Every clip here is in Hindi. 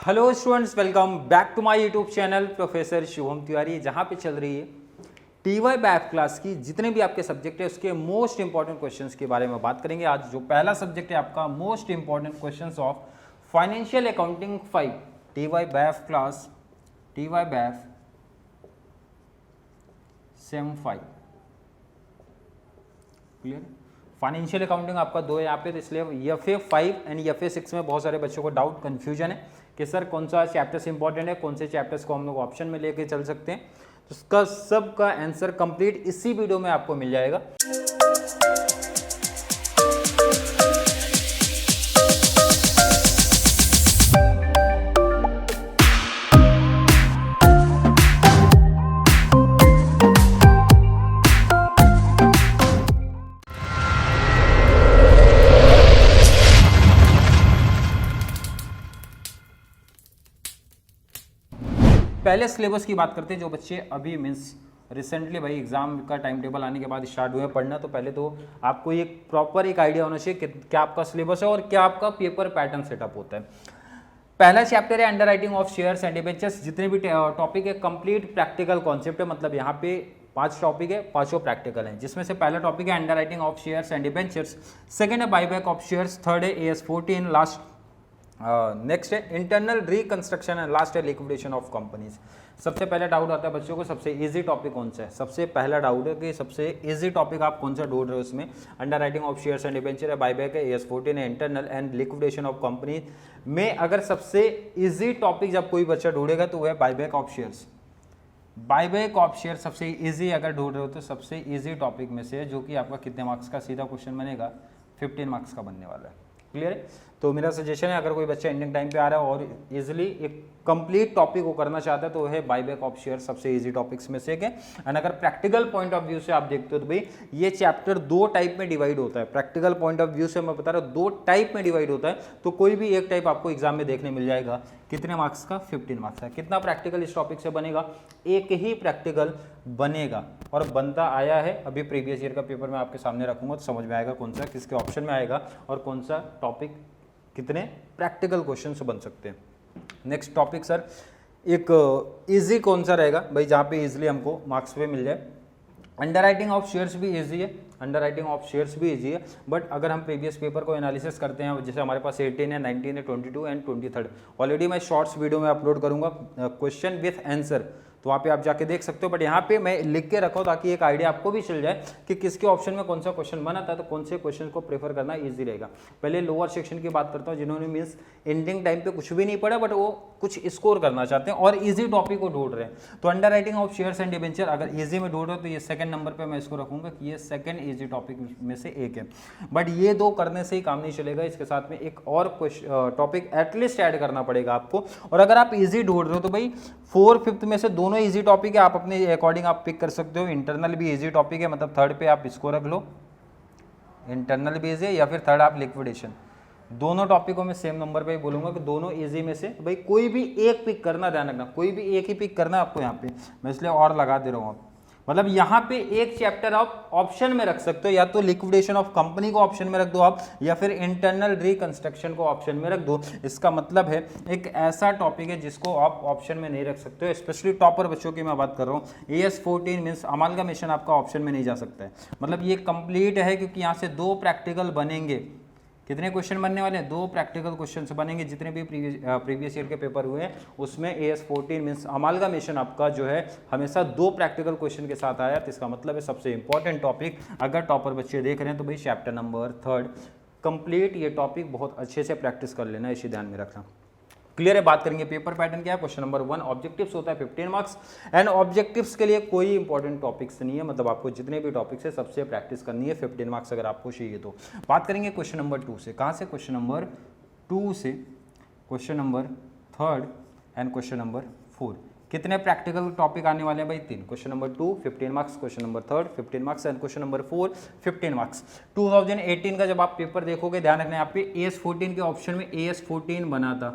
Hello students, welcome back to my YouTube channel professor Shubham Tiwari, जहां पे चल रही है टीवाई बैफ क्लास की जितने भी आपके सब्जेक्ट है उसके मोस्ट इंपॉर्टेंट क्वेश्चंस के बारे में बात करेंगे। आज जो पहला सब्जेक्ट है आपका most important questions of financial accounting 5 TY BAIF class, TY BAIF same 5। Clear? Financial accounting आपका दो है यहाँ पे, तो इसलिए एफए 5 एंड एफए 6 में बहुत सारे बच्चों को डाउट कंफ्यूजन है कि सर कौन सा चैप्टर्स इंपॉर्टेंट है, कौन से चैप्टर्स को हम लोग ऑप्शन में लेके चल सकते हैं। तो उसका सब का आंसर कंप्लीट इसी वीडियो में आपको मिल जाएगा। पहले सिलेबस की बात करते हैं। जो बच्चे अभी मीन्स रिसेंटली भाई एग्जाम का टाइम टेबल आने के बाद स्टार्ट हुए पढ़ना, तो पहले तो आपको एक प्रॉपर एक आइडिया होना चाहिए कि क्या आपका सिलेबस है और क्या आपका पेपर पैटर्न सेटअप होता है। पहला चैप्टर है under writing of shares and debentures. जितने भी टॉपिक है कंप्लीट प्रैक्टिकल कॉन्सेप्ट है, मतलब यहाँ पे 5 टॉपिक है, 5 प्रैक्टिकल हैं, जिसमें से पहला टॉपिक है under writing of shares and debentures, second है बाईबैक ऑफ शेयर्स, थर्ड है AS14, लास्ट नेक्स्ट है इंटरनल रिकंस्ट्रक्शन एंड लास्ट है लिक्विडेशन ऑफ कंपनीज। सबसे पहले डाउट आता है बच्चों को, सबसे इजी टॉपिक कौन सा है? सबसे पहला डाउट है कि सबसे इजी टॉपिक आप कौन सा ढूंढ रहे हो इसमें। Under writing of shares and debenture है, बाईबैक है, AS14 है, internal and liquidation of company में अगर सबसे इजी टॉपिक जब कोई बच्चा ढूंढेगा तो वह है buyback of shares. Buyback of share सबसे इजी अगर ढूंढ रहे हो तो सबसे इजी टॉपिक में से है, जो कि आपका कितने मार्क्स का सीधा क्वेश्चन बनेगा, 15 मार्क्स का बनने वाला है। क्लियर है? तो मेरा सजेशन है अगर कोई बच्चा इंडियन टाइम पे आ रहा है और इजीली एक कंप्लीट टॉपिक को करना चाहता है तो है बाईबैक ऑफ शेयर सबसे इजी टॉपिक्स में से एक है। एंड अगर प्रैक्टिकल पॉइंट ऑफ व्यू से आप देखते हो तो भाई ये चैप्टर 2 टाइप में डिवाइड होता है। प्रैक्टिकल पॉइंट ऑफ व्यू से मैं बता रहा हूँ 2 टाइप में डिवाइड होता है, तो कोई भी एक टाइप आपको एग्जाम में देखने मिल जाएगा। कितने मार्क्स का? 15 मार्क्स का। कितना प्रैक्टिकल इस टॉपिक से बनेगा? एक ही प्रैक्टिकल बनेगा और बनता आया है। अभी प्रीवियस ईयर का पेपर मैं आपके सामने रखूंगा तो समझ में आएगा कौन सा किसके ऑप्शन में आएगा और कौन सा टॉपिक कितने प्रैक्टिकल क्वेश्चन से बन सकते हैं। नेक्स्ट टॉपिक सर एक इजी कौन सा रहेगा भाई, जहाँ पे इजीली हमको मार्क्स पे मिल जाए। अंडर राइटिंग ऑफ शेयर्स भी इजी है, अंडर राइटिंग ऑफ शेयर्स भी इजी है, बट अगर हम प्रीवियस पेपर को एनालिसिस करते हैं, जैसे हमारे पास 18 है, 19 है, 22 एंड 23, ऑलरेडी मैं शॉर्ट्स वीडियो में अपलोड करूंगा क्वेश्चन विथ आंसर, तो वहाँ पे आप जाके देख सकते हो। बट यहाँ पे मैं लिख के रखा हूँ ताकि एक आइडिया आपको भी चल जाए कि किसके ऑप्शन में कौन सा क्वेश्चन बना था, तो कौन से क्वेश्चन को प्रेफर करना इजी रहेगा। पहले लोअर सेक्शन की बात करता हूँ, जिन्होंने मीन्स एंडिंग टाइम पे कुछ भी नहीं पढ़ा बट वो कुछ स्कोर करना चाहते हैं और इजी टॉपिक को ढूंढ रहे हैं। तो under writing of shares and debenture अगर इजी में ढूंढ रहे हो तो ये सेकंड नंबर पे मैं इसको रखूंगा कि ये सेकंड इजी टॉपिक में से एक है। बट ये 2 करने से ही काम नहीं चलेगा, इसके साथ में एक और टॉपिक एटलीस्ट ऐड करना पड़ेगा आपको। और अगर आप इजी ढूंढ रहे हो तो भाई 4, 5 में से दोनों इजी टॉपिक है, आप अपने अकॉर्डिंग आप पिक कर सकते हो। इंटरनल भी इजी टॉपिक है, मतलब थर्ड पे आप इसको रख लो, इंटरनल भी इजी है, या फिर थर्ड आप लिक्विडेशन। दोनों टॉपिकों में सेम नंबर पे बोलूंगा कि दोनों इजी में से भाई कोई भी एक पिक करना, ध्यान रखना कोई भी एक ही पिक करना आपको। यहाँ पे मैं इसलिए और लगा दे रहा हूँ, मतलब यहाँ पे एक चैप्टर आप ऑप्शन में रख सकते हो, या तो लिक्विडेशन ऑफ कंपनी को ऑप्शन में रख दो आप, या फिर इंटरनल रिकंस्ट्रक्शन को ऑप्शन में रख दो। इसका मतलब है एक ऐसा टॉपिक है जिसको आप ऑप्शन में नहीं रख सकते हो। स्पेशली टॉपर बच्चों की मैं बात कर रहा हूँ। AS14 मीन्स अमालगमेशन आपका ऑप्शन में नहीं जा सकता है, मतलब ये कंप्लीट है क्योंकि यहाँ से 2 प्रैक्टिकल बनेंगे। कितने क्वेश्चन बनने वाले हैं? 2 प्रैक्टिकल क्वेश्चन बनेंगे। जितने भी प्रीवियस ईयर के पेपर हुए हैं उसमें AS14 मीन्स अमालगमेशन आपका जो है हमेशा 2 प्रैक्टिकल क्वेश्चन के साथ आया। तो इसका मतलब है सबसे इंपॉर्टेंट टॉपिक अगर टॉपर बच्चे देख रहे हैं तो भाई चैप्टर नंबर 3 कंप्लीट ये टॉपिक बहुत अच्छे से प्रैक्टिस कर लेना, इसे ध्यान में रखना। क्लियर है? बात करेंगे पेपर पैटर्न क्या है। क्वेश्चन नंबर 1 ऑब्जेक्टिव्स होता है 15 मार्क्स एंड ऑब्जेक्टिव्स के लिए कोई इंपॉर्टेंट टॉपिक्स नहीं है, मतलब आपको जितने भी टॉपिक्स है सबसे प्रैक्टिस करनी है। 15 मार्क्स अगर आपको चाहिए तो। बात करेंगे क्वेश्चन नंबर 2 से। कहाँ से? क्वेश्चन नंबर 2 से question number 3 and question number 4। कितने प्रैक्टिकल टॉपिक आने वाले हैं भाई? 3। Question number 2 15 marks, question number 3 15 marks and question number 4 15 marks. 2018 का जब आप पेपर देखोगे ध्यान रखना यहाँ पे AS14 के ऑप्शन में AS14 बना था,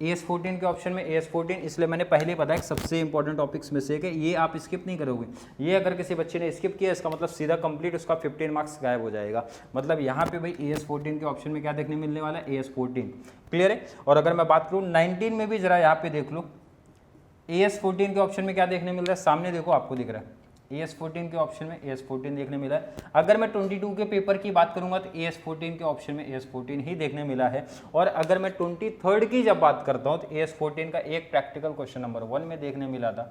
AS14 के ऑप्शन में AS14 इसलिए मैंने पहले बताया सबसे इंपॉर्टेंट टॉपिक्स में से कि ये आप स्किप नहीं करोगे। ये अगर किसी बच्चे ने स्किप किया इसका मतलब सीधा कंप्लीट उसका 15 मार्क्स गायब हो जाएगा। मतलब यहाँ पे भाई AS14 के ऑप्शन में क्या देखने मिलने वाला है, AS14। क्लियर है। और अगर मैं बात करूँ 19 में भी जरा यहाँ पे देख लो, AS14 के ऑप्शन में क्या देखने मिल रहा है, सामने देखो आपको दिख रहा है AS14 के ऑप्शन में AS14 देखने मिला है। अगर मैं 22 के पेपर की बात करूंगा तो AS14 के ऑप्शन में AS14 ही देखने मिला है। और अगर मैं 23 की जब बात करता हूं तो AS14 का एक प्रैक्टिकल क्वेश्चन नंबर 1 में देखने मिला था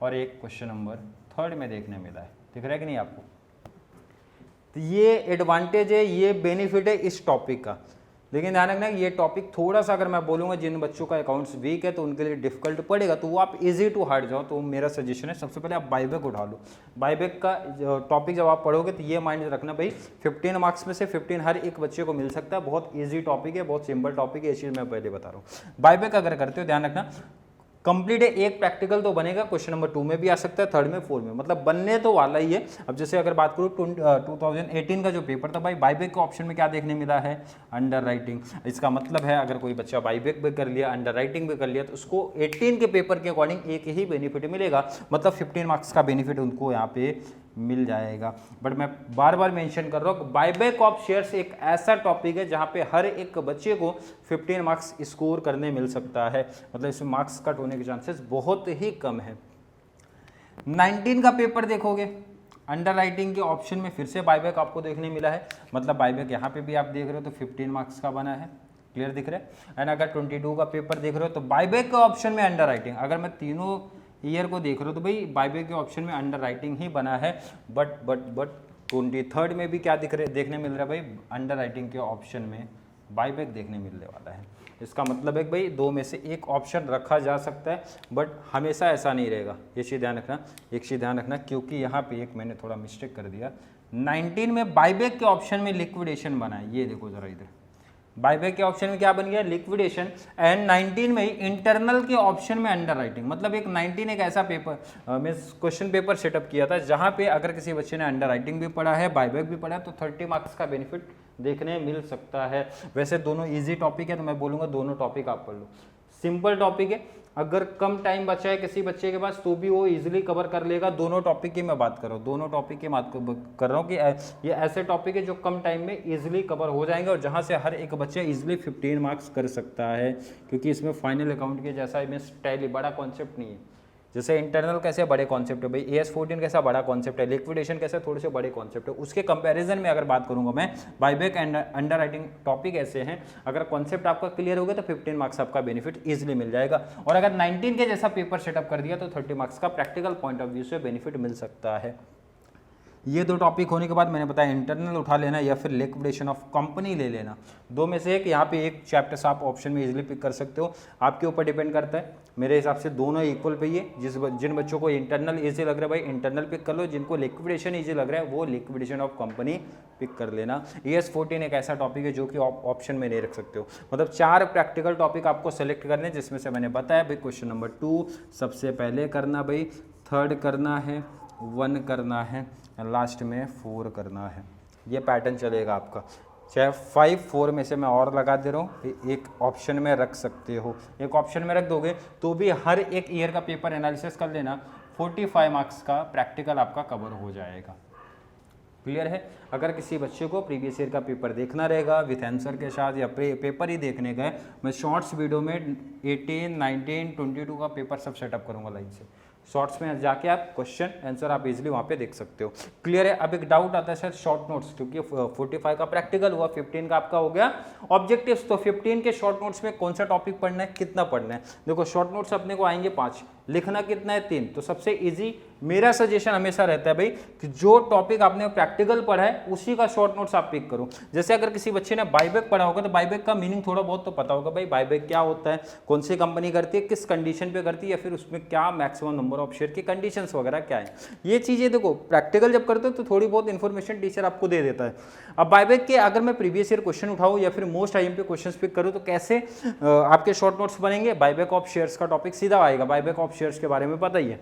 और एक क्वेश्चन नंबर 3 में देखने मिला है। दिख रहा है कि नहीं आपको? तो ये एडवांटेज है, ये बेनिफिट है इस टॉपिक का। लेकिन ध्यान रखना ये टॉपिक थोड़ा सा अगर मैं बोलूँगा जिन बच्चों का अकाउंट्स वीक है तो उनके लिए डिफिकल्ट पड़ेगा, तो वो आप इजी टू हार्ड जाओ। तो मेरा सजेशन है सबसे पहले आप बाईबैक उठा लो। बाईबैक का टॉपिक जब आप पढ़ोगे तो ये माइंड रखना भाई 15 मार्क्स में से 15 हर एक बच्चे को मिल सकता है। बहुत ईजी टॉपिक है, बहुत सिंपल टॉपिक है, ये चीज़ मैं पहले बता रहा हूँ। बाईबैक अगर करते हो ध्यान रखना कंप्लीट है, एक प्रैक्टिकल तो बनेगा, क्वेश्चन नंबर 2 में भी आ सकता है, 3rd में 4 में, मतलब बनने तो वाला ही है। अब जैसे अगर बात करूँ 2018 का जो पेपर था भाई, बाईबैक के ऑप्शन में क्या देखने मिला है, अंडर राइटिंग। इसका मतलब है अगर कोई बच्चा बाईबैक भी कर लिया, अंडर राइटिंग भी कर लिया तो उसको 18 के पेपर के अकॉर्डिंग एक ही बेनिफिट मिलेगा, मतलब 15 मार्क्स का बेनिफिट उनको यहाँ पे मिल जाएगा। बट मैं बार बार मेंशन कर रहा हूँ बाईबैक ऑफ शेयर्स एक ऐसा टॉपिक है जहाँ पे हर एक बच्चे को 15 मार्क्स स्कोर करने मिल सकता है, मतलब इसमें मार्क्स कट होने के चांसेस बहुत ही कम है। 19 का पेपर देखोगे अंडर राइटिंग के ऑप्शन में फिर से बाईबैक आपको देखने मिला है, मतलब बाईबैक यहाँ पे भी आप देख रहे हो तो 15 मार्क्स का बना है। क्लियर दिख रहा है। एंड अगर 22 का पेपर देख रहे हो तो बाईबैक के ऑप्शन में अंडर राइटिंग, अगर मैं तीनों ईयर को देख रहे हो तो भाई बाईबैक के ऑप्शन में अंडर राइटिंग ही बना है। बट 23rd में भी क्या देखने मिल रहा है भाई, अंडर राइटिंग के ऑप्शन में बाईबैक देखने मिलने वाला है। इसका मतलब है कि भाई 2 में से एक ऑप्शन रखा जा सकता है, बट हमेशा ऐसा नहीं रहेगा। ये चीज़ ध्यान रखना, एक चीज़ ध्यान रखना, क्योंकि यहाँ पे एक मैंने थोड़ा मिस्टेक कर दिया। 19 में बाईबैक के ऑप्शन में लिक्विडेशन बना है, ये देखो जरा इधर, बाईबैक के ऑप्शन में क्या बन गया, लिक्विडेशन। एंड 19 में ही इंटरनल के ऑप्शन में अंडर राइटिंग, मतलब एक 19 एक ऐसा paper means question paper setup किया था जहां पे अगर किसी बच्चे ने अंडर राइटिंग भी पढ़ा है, बाईबैक भी पढ़ा है तो 30 मार्क्स का बेनिफिट देखने मिल सकता है। वैसे दोनों ईजी टॉपिक है तो मैं बोलूँगा दोनों टॉपिक आप पढ़ लो। सिंपल टॉपिक है, अगर कम टाइम बचा है किसी बच्चे के पास तो भी वो इजीली कवर कर लेगा। दोनों टॉपिक की मैं बात कर रहा हूँ, दोनों टॉपिक की बात कर रहा हूँ कि ये ऐसे टॉपिक है जो कम टाइम में इजीली कवर हो जाएंगे और जहाँ से हर एक बच्चा इजीली 15 मार्क्स कर सकता है, क्योंकि इसमें फाइनल अकाउंट के जैसा मीन्स टैली बड़ा कॉन्सेप्ट नहीं है। जैसे इंटरनल कैसे बड़े कॉन्सेप्ट है भाई, AS14 कैसा बड़ा कॉन्सेप्ट है, लिक्विडेशन कैसे थोड़े से बड़े कॉन्सेप्ट है, उसके कंपैरिजन में अगर बात करूंगा मैं buyback and under writing topic ऐसे हैं, अगर कॉन्सेप्ट आपका क्लियर हो गया तो 15 मार्क्स आपका बेनिफिट इजीली मिल जाएगा। और अगर 19 के जैसा पेपर सेटअप कर दिया तो 30 मार्क्स का प्रैक्टिकल पॉइंट ऑफ व्यू से बेनिफिट मिल सकता है। ये 2 टॉपिक होने के बाद मैंने बताया इंटरनल उठा लेना या फिर लिक्विडेशन ऑफ कंपनी ले लेना, 2 में से एक। यहाँ पे एक चैप्टर्स आप ऑप्शन में इजीली पिक कर सकते हो, आपके ऊपर डिपेंड करता है। मेरे हिसाब से दोनों इक्वल पे ही है। जिन बच्चों को इंटरनल ईजी लग रहा है भाई इंटरनल पिक कर लो, जिनको लिक्विडेशन ईजी लग रहा है वो लिक्विडेशन ऑफ कंपनी पिक कर लेना। AS14 एक ऐसा टॉपिक है जो कि ऑप्शन में नहीं रख सकते हो, मतलब 4 प्रैक्टिकल टॉपिक आपको सेलेक्ट करने, जिसमें से मैंने बताया भाई क्वेश्चन नंबर 2 सबसे पहले करना, भाई 3rd करना है, 1 करना है, लास्ट में 4 करना है। ये पैटर्न चलेगा आपका, चाहे 5 4 में से मैं और लगा दे रहा हूँ, एक ऑप्शन में रख सकते हो। एक ऑप्शन में रख दोगे तो भी हर एक ईयर का पेपर एनालिसिस कर लेना, 45 मार्क्स का प्रैक्टिकल आपका कवर हो जाएगा। क्लियर है। अगर किसी बच्चे को प्रीवियस ईयर का पेपर देखना रहेगा विथ आंसर के साथ या पेपर ही देखने गए, मैं शॉर्ट्स वीडियो में 18, 19, 22 का पेपर सब सेटअप करूँगा लाइन से। शॉर्ट्स में जाके आप क्वेश्चन आंसर आप इजीली वहाँ पे देख सकते हो। क्लियर है। अब एक डाउट आता है सर शॉर्ट नोट्स, क्योंकि 45 का प्रैक्टिकल हुआ, 15 का आपका हो गया ऑब्जेक्टिव्स, तो 15 के शॉर्ट नोट्स में कौन सा टॉपिक पढ़ना है, कितना पढ़ना है। देखो शॉर्ट नोट्स अपने को आएंगे 5, लिखना कितना है 3, तो सबसे इजी मेरा सजेशन हमेशा रहता है भाई कि जो टॉपिक आपने प्रैक्टिकल पढ़ा है उसी का शॉर्ट नोट्स आप पिक करो। जैसे अगर किसी बच्चे ने बाईबैक पढ़ा होगा तो बाईबैक का मीनिंग थोड़ा बहुत तो पता होगा, भाई बाईबैक क्या होता है, कौन सी कंपनी करती है, किस कंडीशन पे करती है, या फिर उसमें क्या मैक्सिमम नंबर ऑफ शेयर की कंडीशंस वगैरह क्या है। ये चीजें देखो प्रैक्टिकल जब करते हो तो थोड़ी बहुत इन्फॉर्मेशन टीचर आपको दे देता है। अब बाईबैक के अगर मैं प्रीवियस ईयर क्वेश्चन उठाऊं या फिर मोस्ट आईएमपी क्वेश्चंस पिक करूं तो कैसे आपके शॉर्ट नोट्स बनेंगे। बाईबैक ऑफ शेयर्स का टॉपिक सीधा आएगा, बाईबैक ऑफ शेयर्स के बारे में पता ही है,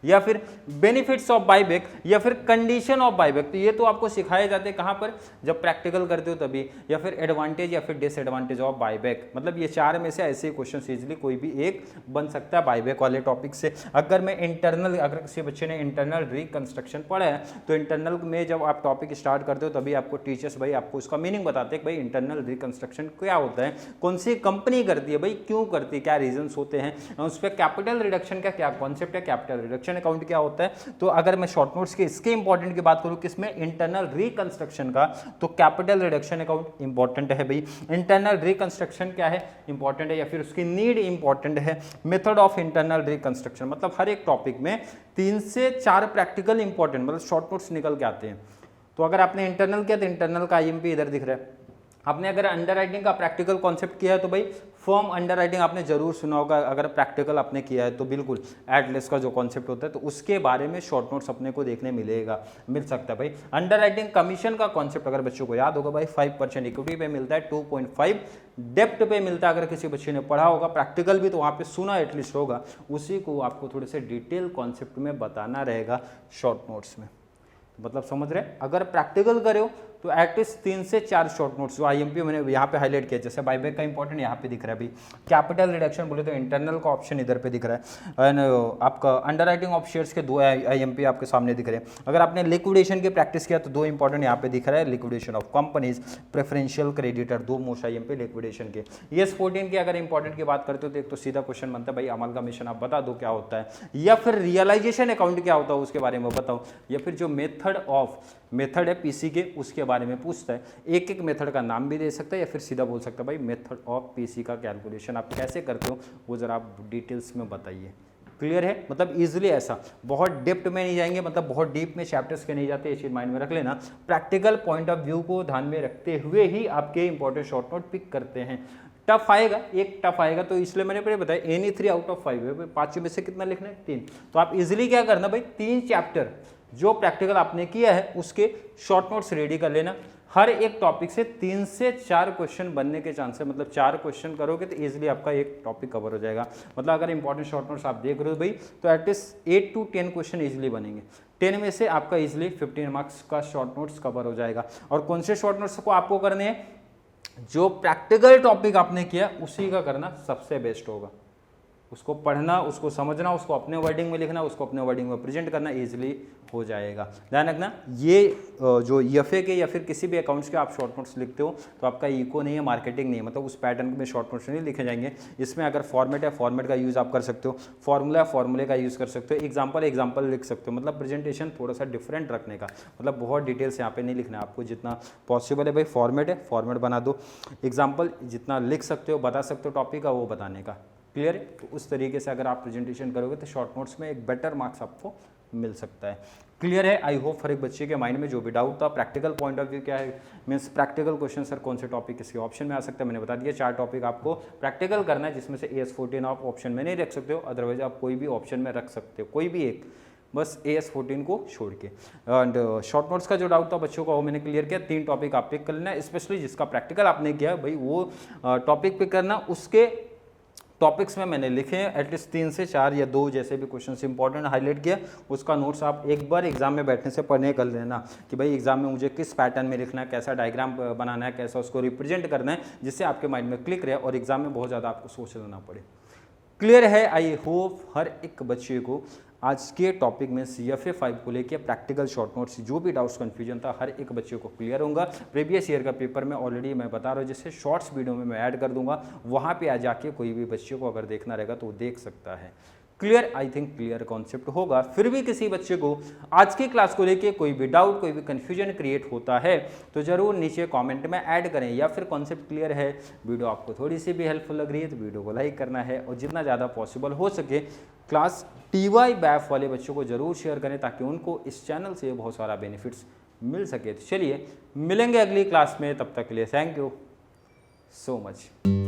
या फिर बेनिफिट्स ऑफ बाईबैक या फिर कंडीशन ऑफ बाईबैक। तो ये तो आपको सिखाए जाते हैं कहाँ पर, जब प्रैक्टिकल करते हो तभी, या फिर एडवांटेज या फिर डिसएडवांटेज ऑफ बाईबैक। मतलब ये 4 में से ऐसे क्वेश्चन इजीली कोई भी एक बन सकता है बाईबैक वाले टॉपिक से। अगर मैं इंटरनल, अगर किसी बच्चे ने इंटरनल रिकंस्ट्रक्शन पढ़ा है तो इंटरनल में जब आप टॉपिक स्टार्ट करते हो तभी आपको टीचर्स भाई आपको उसका मीनिंग बताते हैं कि भाई इंटरनल रिकंस्ट्रक्शन क्या होता है, कौन सी कंपनी करती है, भाई क्यों करती है, क्या रीजंस होते हैं, उस पर कैपिटल रिडक्शन का क्या कॉन्सेप्ट है, कैपिटल रिडक्शन अकाउंट क्या होता है। तो अगर मैं शॉर्ट नोट्स के इसके इंपॉर्टेंट की बात करूं किसमें, इंटरनल रिकंस्ट्रक्शन का, तो कैपिटल रिडक्शन अकाउंट इंपॉर्टेंट है भाई। इंटरनल रिकंस्ट्रक्शन क्या है, इंपॉर्टेंट है, या फिर उसकी नीड इंपॉर्टेंट है। मेथड ऑफ इंटरनल रिकंस्ट्रक्शन, मतलब हर एक टॉपिक में 3 से 4 प्रैक्टिकल इंपॉर्टेंट मतलब शॉर्ट नोट्स निकल के आते हैं। तो अगर आपने इंटरनल किया तो इंटरनल का आईएमपी इधर दिख रहा है। आपने अगर अंडर राइटिंग का प्रैक्टिकल कॉन्सेप्ट किया है तो भाई फॉर्म अंडर राइटिंग आपने जरूर सुना होगा। अगर प्रैक्टिकल आपने किया है तो बिल्कुल एटलेस का जो कॉन्सेप्ट होता है तो उसके बारे में शॉर्ट नोट्स अपने को देखने मिल सकता है भाई। अंडर राइटिंग कमीशन का कॉन्सेप्ट अगर बच्चों को याद होगा भाई 5% इक्विटी पे मिलता है, 2.5 डेप्ट पे मिलता है। अगर किसी बच्चे ने पढ़ा होगा प्रैक्टिकल भी तो वहाँ पे सुना एटलीस्ट होगा, उसी को आपको थोड़े से डिटेल कॉन्सेप्ट में बताना रहेगा शॉर्ट नोट्स में। मतलब समझ रहे, अगर प्रैक्टिकल करो तो एटलीस्ट 3 से 4 शॉर्ट नोट्स जो आईएमपी मैंने यहाँ पे हाईलाइट किया, जैसे बाईबैक का इंपॉर्टेंट यहाँ पे दिख रहा है भाई, कैपिटल रिडक्शन बोले तो इंटरनल का ऑप्शन इधर पे दिख रहा है, एंड आपका अंडर राइटिंग ऑफ शेयर्स के 2 आईएमपी आपके सामने दिख रहे हैं। अगर आपने लिक्विडेशन की प्रैक्टिस किया तो 2 इंपॉर्टेंट यहाँ पे दिख रहा है, liquidation of companies, preferential creditor, 2 most IMP liquidation के। ES 14 की अगर इंपॉर्टेंट की बात करते हो तो एक तो सीधा क्वेश्चन बनता है भाई अमाल्गमेशन आप बता दो क्या होता है, या फिर रियलाइजेशन अकाउंट क्या होता है उसके बारे में बताओ, या फिर जो मेथड है पीसी के उसके बारे में पूछता है। एक एक मेथड का नाम भी दे सकता है या फिर सीधा बोल सकता है भाई मेथड ऑफ पीसी का कैलकुलेशन आप कैसे करते हो वो जरा आप डिटेल्स में बताइए। क्लियर है, मतलब इजीली ऐसा बहुत डेप्थ में नहीं जाएंगे, मतलब बहुत डीप में चैप्टर्स के नहीं जाते, ये चीज माइंड में रख लेना। प्रैक्टिकल पॉइंट ऑफ व्यू को ध्यान में रखते हुए ही आपके इंपॉर्टेंट शॉर्ट नोट पिक करते हैं। टफ आएगा, एक टफ आएगा तो इसलिए मैंने पहले बताया एनी 3 आउट ऑफ 5 है, 5 में से कितना लिखना है 3। तो आप इजीली क्या करना भाई 3 चैप्टर जो प्रैक्टिकल आपने किया है उसके शॉर्ट नोट्स रेडी कर लेना। हर एक टॉपिक से 3 से 4 क्वेश्चन बनने के चांस है, मतलब 4 क्वेश्चन करोगे तो इजीली आपका एक टॉपिक कवर हो जाएगा। मतलब अगर इंपॉर्टेंट शॉर्ट नोट्स आप देख रहे हो भाई तो एटलीस्ट 8 to 10 क्वेश्चन इजीली बनेंगे। 10 में से आपका इजीली 15 मार्क्स का शॉर्ट नोट्स कवर हो जाएगा। और कौन से शॉर्ट नोट्स को आपको करने हैं, जो प्रैक्टिकल टॉपिक आपने किया उसी का करना सबसे बेस्ट होगा। उसको पढ़ना, उसको समझना, उसको अपने वर्डिंग में लिखना, उसको अपने वर्डिंग में प्रेजेंट करना इजीली हो जाएगा। ध्यान रखना ये जो EFA के या फिर किसी भी अकाउंट्स के आप शॉर्ट नोट्स लिखते हो तो आपका इको नहीं है, मार्केटिंग नहीं है, मतलब उस पैटर्न में शॉर्ट नोट्स नहीं लिखे जाएंगे। इसमें अगर फॉर्मेट है फॉर्मेट का यूज़ आप कर सकते हो, फॉर्मूला है फॉर्मूले का यूज़ कर सकते हो, एग्जाम्पल लिख सकते हो। मतलब प्रेजेंटेशन थोड़ा सा डिफरेंट रखने का, मतलब बहुत डिटेल्स यहाँ पे नहीं लिखना है आपको, जितना पॉसिबल है भाई फॉर्मेट है फॉर्मेट बना दो, एग्जाम्पल जितना लिख सकते हो बता सकते हो टॉपिक का वो बताने का। क्लियर है, तो उस तरीके से अगर आप प्रेजेंटेशन करोगे तो शॉर्ट नोट्स में एक बेटर मार्क्स आपको मिल सकता है। क्लियर है, आई होप हर एक बच्चे के माइंड में जो भी डाउट था प्रैक्टिकल पॉइंट ऑफ व्यू क्या है, मीन्स प्रैक्टिकल क्वेश्चन सर कौन से टॉपिक किसके ऑप्शन में आ सकता है, मैंने बता दिया 4 टॉपिक आपको प्रैक्टिकल करना है, जिसमें से AS 14 आप ऑप्शन में नहीं रख सकते हो, अदरवाइज आप कोई भी ऑप्शन में रख सकते हो, कोई भी एक, बस AS 14 को छोड़ के। एंड शॉर्ट नोट्स का जो डाउट था बच्चों का वो मैंने क्लियर किया। 3 टॉपिक आप पिक कर लेना, स्पेशली जिसका प्रैक्टिकल आपने किया भाई वो टॉपिक पिक करना। उसके टॉपिक्स में मैंने लिखे हैं एटलीस्ट 3 से 4 या 2 जैसे भी क्वेश्चन इंपॉर्टेंट हाईलाइट किया, उसका नोट्स आप एक बार एग्जाम में बैठने से पढ़ने कर लेना कि भाई एग्जाम में मुझे किस पैटर्न में लिखना है, कैसा डायग्राम बनाना है, कैसा उसको रिप्रेजेंट करना है, जिससे आपके माइंड में क्लिक रहे और एग्जाम में बहुत ज़्यादा आपको सोचना पड़े। क्लियर है, आई होप हर एक बच्चे को आज के टॉपिक में CFA 5 को लेकर प्रैक्टिकल शॉर्ट नोट्स जो भी डाउट्स कन्फ्यूजन था हर एक बच्चे को क्लियर होगा। प्रीवियस ईयर का पेपर में ऑलरेडी मैं बता रहा हूँ, जिससे शॉर्ट्स वीडियो में मैं ऐड कर दूंगा, वहाँ पे आ जाके कोई भी बच्चे को अगर देखना रहेगा तो वो देख सकता है। Clear, I think clear concept होगा। फिर भी किसी बच्चे को आज की क्लास को लेके कोई भी डाउट कोई भी कन्फ्यूजन क्रिएट होता है तो जरूर नीचे कमेंट में ऐड करें, या फिर कॉन्सेप्ट क्लियर है, वीडियो आपको थोड़ी सी भी हेल्पफुल लग रही है तो वीडियो को लाइक करना है, और जितना ज़्यादा पॉसिबल हो सके क्लास TY बैफ वाले बच्चों को जरूर शेयर करें ताकि उनको इस चैनल से बहुत सारा बेनिफिट्स मिल सके। तो चलिए मिलेंगे अगली क्लास में, तब तक के लिए थैंक यू सो मच।